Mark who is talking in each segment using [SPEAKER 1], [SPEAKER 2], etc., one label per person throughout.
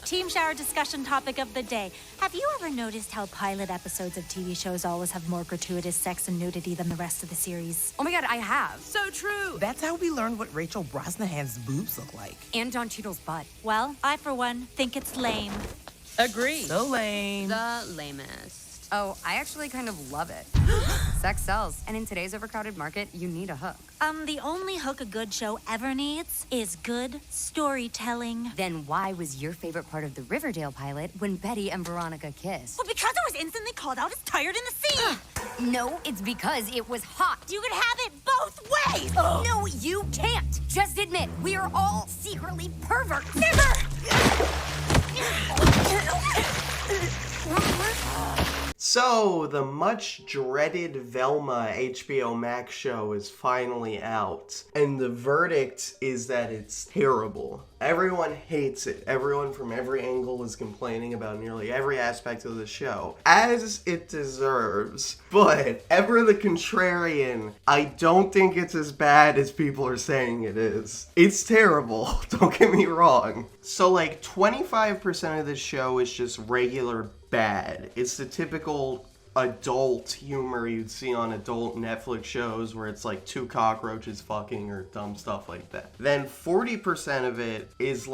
[SPEAKER 1] Team shower discussion topic of the day. Have you ever noticed how pilot episodes of TV shows always have more gratuitous sex and nudity than the rest of the series?
[SPEAKER 2] Oh my god, I have.
[SPEAKER 3] So true. That's how we learned what Rachel Brosnahan's boobs look like.
[SPEAKER 2] And Don Cheadle's butt.
[SPEAKER 1] Well, I, for one, think it's lame.
[SPEAKER 3] Agree. So lame.
[SPEAKER 2] The lamest. Oh, I actually kind of love it. Sex sells, and in today's overcrowded market, you need a hook.
[SPEAKER 1] The only hook a good show ever needs is good storytelling.
[SPEAKER 2] Then why was your favorite part of the Riverdale pilot when Betty and Veronica kissed?
[SPEAKER 1] Well, because I was instantly called out as tired in the scene.
[SPEAKER 2] No, it's because it was hot.
[SPEAKER 1] You could have it both ways.
[SPEAKER 2] No, you can't. Just admit, we are all secretly perverts.
[SPEAKER 4] So, the much-dreaded Velma HBO Max show is finally out, and the verdict is that it's terrible. Everyone hates it. Everyone from every angle is complaining about nearly every aspect of the show, as it deserves. But, ever the contrarian, I don't think it's as bad as people are saying it is. It's terrible, don't get me wrong. So, 25% of the show is just regular bad. It's the typical adult humor you'd see on adult Netflix shows where it's like two cockroaches fucking or dumb stuff like that. Then 40% of it is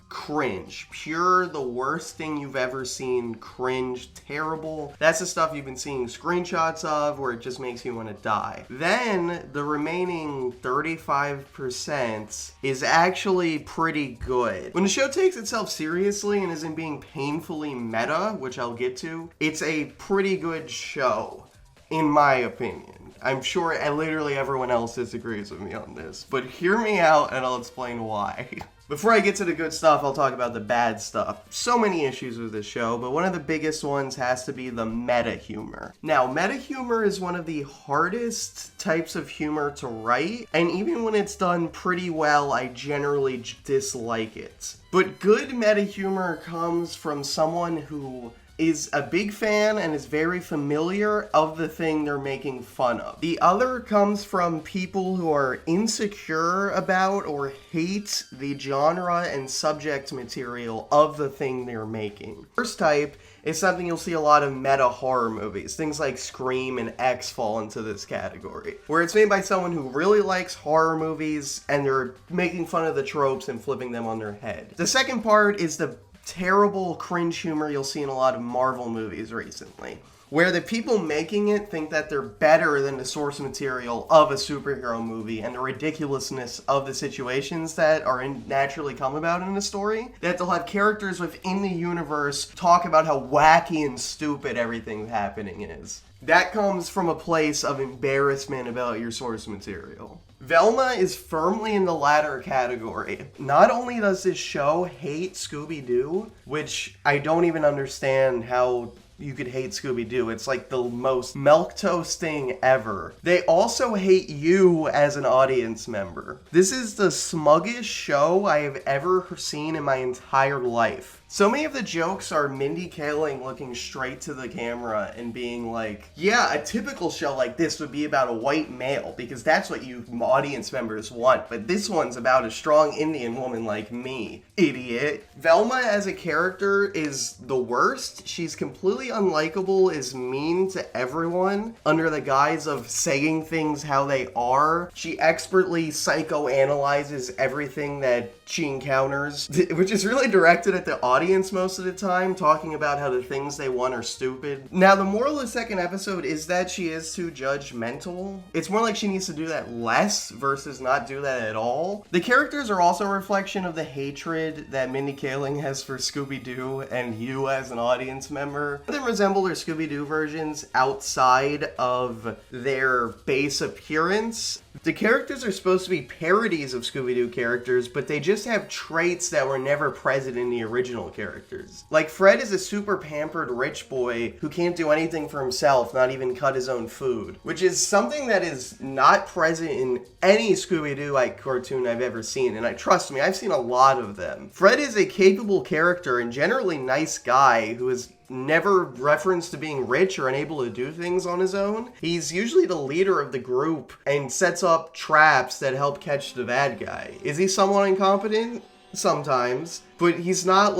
[SPEAKER 4] cringe. Pure, the worst thing you've ever seen, cringe, terrible. That's the stuff you've been seeing screenshots of where it just makes you want to die. Then the remaining 35% is actually pretty good. When the show takes itself seriously and isn't being painfully meta, which I'll get to, it's a pretty good show, in my opinion. I'm sure literally everyone else disagrees with me on this, but hear me out and I'll explain why. Before I get to the good stuff, I'll talk about the bad stuff. So many issues with this show, but one of the biggest ones has to be the meta humor. Now, meta humor is one of the hardest types of humor to write, and even when it's done pretty well, I generally dislike it. But good meta humor comes from someone who is a big fan and is very familiar of the thing they're making fun of. The other comes from people who are insecure about or hate the genre and subject material of the thing they're making. First type is something you'll see a lot of meta horror movies. Things like Scream and X fall into this category, where it's made by someone who really likes horror movies and they're making fun of the tropes and flipping them on their head. The second part is the terrible cringe humor you'll see in a lot of Marvel movies recently, where the people making it think that they're better than the source material of a superhero movie and the ridiculousness of the situations that are naturally come about in the story, that they'll have characters within the universe talk about how wacky and stupid everything happening is. That comes from a place of embarrassment about your source material. Velma is firmly in the latter category. Not only does this show hate Scooby-Doo, which I don't even understand how you could hate Scooby-Doo. It's like the most milquetoast thing ever. They also hate you as an audience member. This is the smuggest show I have ever seen in my entire life. So many of the jokes are Mindy Kaling looking straight to the camera and being like, yeah, a typical show like this would be about a white male because that's what you audience members want, but this one's about a strong Indian woman like me, idiot. Velma as a character is the worst. She's completely unlikable, is mean to everyone under the guise of saying things how they are. She expertly psychoanalyzes everything that she encounters, which is really directed at the audience most of the time, talking about how the things they want are stupid. Now, the moral of the second episode is that she is too judgmental. It's more like she needs to do that less versus not do that at all. The characters are also a reflection of the hatred that Mindy Kaling has for Scooby-Doo and you as an audience member. They resemble their Scooby-Doo versions outside of their base appearance. The characters are supposed to be parodies of Scooby-Doo characters, but they just have traits that were never present in the original characters. Like, Fred is a super pampered rich boy who can't do anything for himself, not even cut his own food, which is something that is not present in any Scooby-Doo cartoon I've ever seen, and trust me, I've seen a lot of them. Fred is a capable character and generally nice guy who is never referenced to being rich or unable to do things on his own. He's usually the leader of the group and sets up traps that help catch the bad guy. Is he somewhat incompetent? Sometimes. But he's not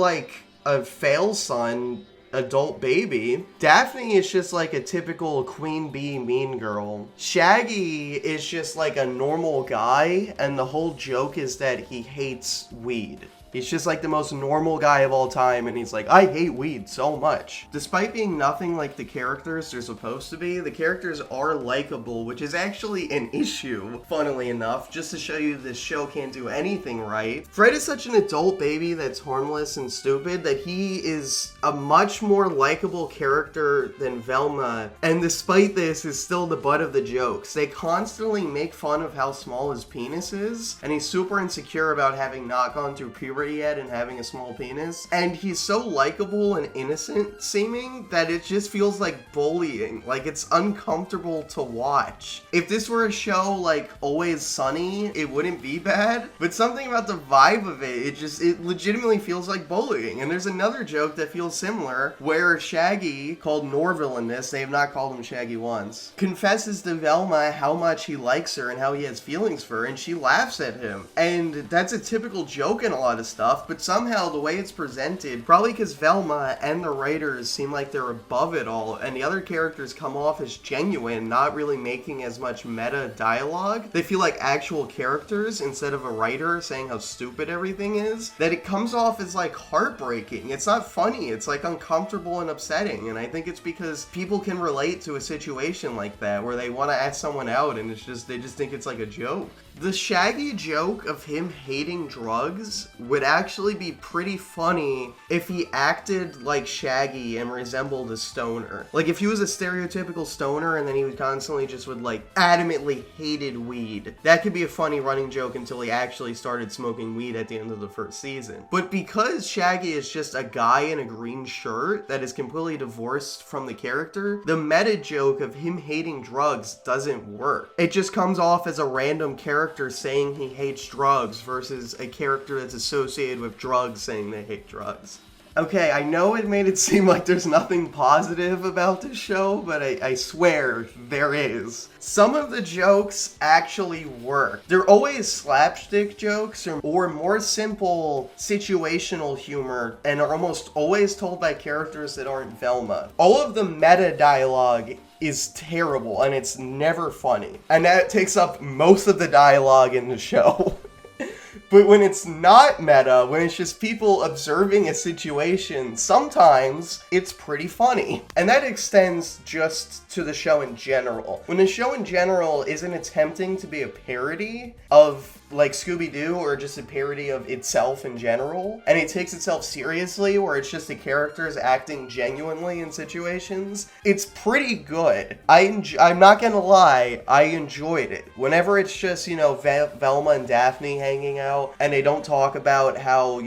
[SPEAKER 4] a fail son, adult baby. Daphne is just like a typical queen bee mean girl. Shaggy is just like a normal guy, and the whole joke is that he hates weed. He's just like the most normal guy of all time, and he's like, I hate weed so much. Despite being nothing like the characters they're supposed to be, the characters are likable, which is actually an issue, funnily enough, just to show you this show can't do anything right. Fred is such an adult baby that's harmless and stupid that he is a much more likable character than Velma, and despite this, is still the butt of the jokes. They constantly make fun of how small his penis is, and he's super insecure about having not gone through puberty yet and having a small penis, and he's so likable and innocent seeming that it just feels like bullying. Like, it's uncomfortable to watch. If this were a show like Always Sunny, it wouldn't be bad, but something about the vibe of it, it legitimately feels like bullying. And there's another joke that feels similar where Shaggy, called Norville in this, they have not called him Shaggy once, confesses to Velma how much he likes her and how he has feelings for her, and she laughs at him. And that's a typical joke in a lot of stuff, but somehow the way it's presented, probably because Velma and the writers seem like they're above it all, and the other characters come off as genuine, not really making as much meta dialogue. They feel like actual characters instead of a writer saying how stupid everything is, that it comes off as like heartbreaking. It's not funny, it's like uncomfortable and upsetting, and I think it's because people can relate to a situation like that where they want to ask someone out and they just think it's like a joke. The Shaggy joke of him hating drugs would actually be pretty funny if he acted like Shaggy and resembled a stoner. Like, if he was a stereotypical stoner and then he would constantly just would like adamantly hated weed. That could be a funny running joke until he actually started smoking weed at the end of the first season. But because Shaggy is just a guy in a green shirt that is completely divorced from the character, the meta joke of him hating drugs doesn't work. It just comes off as a random character saying he hates drugs versus a character that's associated with drugs saying they hate drugs. Okay, I know it made it seem like there's nothing positive about this show, but I swear there is. Some of the jokes actually work. They're always slapstick jokes or more simple situational humor and are almost always told by characters that aren't Velma. All of the meta dialogue is terrible and it's never funny. And that takes up most of the dialogue in the show. But when it's not meta, when it's just people observing a situation, sometimes it's pretty funny. And that extends just to the show in general. When the show in general isn't attempting to be a parody of like Scooby-Doo or just a parody of itself in general, and it takes itself seriously where it's just the characters acting genuinely in situations, it's pretty good. I'm not gonna lie, I enjoyed it. Whenever it's just, Velma and Daphne hanging out, and they don't talk about how,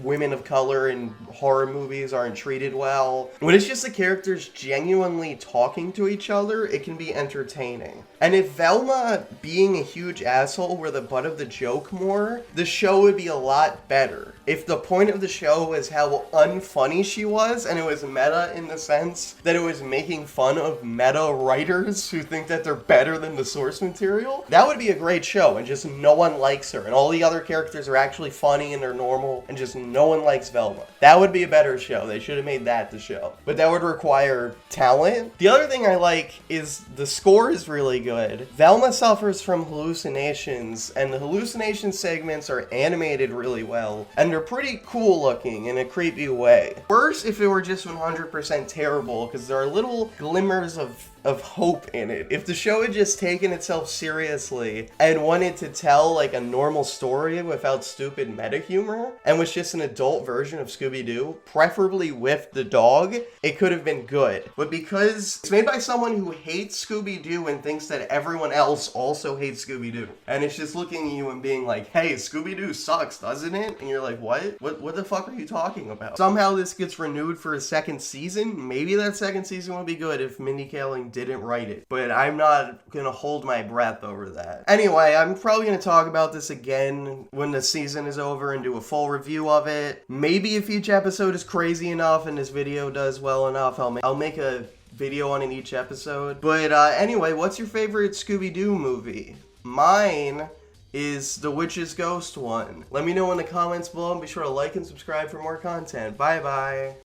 [SPEAKER 4] women of color in horror movies aren't treated well. When it's just the characters genuinely talking to each other, it can be entertaining. And if Velma being a huge asshole were the butt of the joke more, the show would be a lot better. If the point of the show was how unfunny she was, and it was meta in the sense that it was making fun of meta writers who think that they're better than the source material, that would be a great show, and just no one likes her, and all the other characters are actually funny and they're normal, and just no one likes Velma. That would be a better show. They should have made that the show. But that would require talent. The other thing I like is the score is really good. Velma suffers from hallucinations, and the hallucination segments are animated really well, and they're pretty cool looking in a creepy way. Worse if it were just 100% terrible, because there are little glimmers of hope in it. If the show had just taken itself seriously and wanted to tell like a normal story without stupid meta humor, and was just an adult version of Scooby-Doo, preferably with the dog, it could have been good. But because it's made by someone who hates Scooby-Doo and thinks that everyone else also hates Scooby-Doo, and it's just looking at you and being like, hey, Scooby-Doo sucks, doesn't it? And you're like, what? What the fuck are you talking about? Somehow this gets renewed for a second season. Maybe that second season would be good if Mindy Kaling didn't write it, but I'm not gonna hold my breath over that. Anyway, I'm probably gonna talk about this again when the season is over and do a full review of it. Maybe if each episode is crazy enough and this video does well enough, I'll make a video on in each episode. But anyway, what's your favorite Scooby-Doo movie? Mine is the witch's ghost one. Let me know in the comments below and be sure to like and subscribe for more content. Bye bye.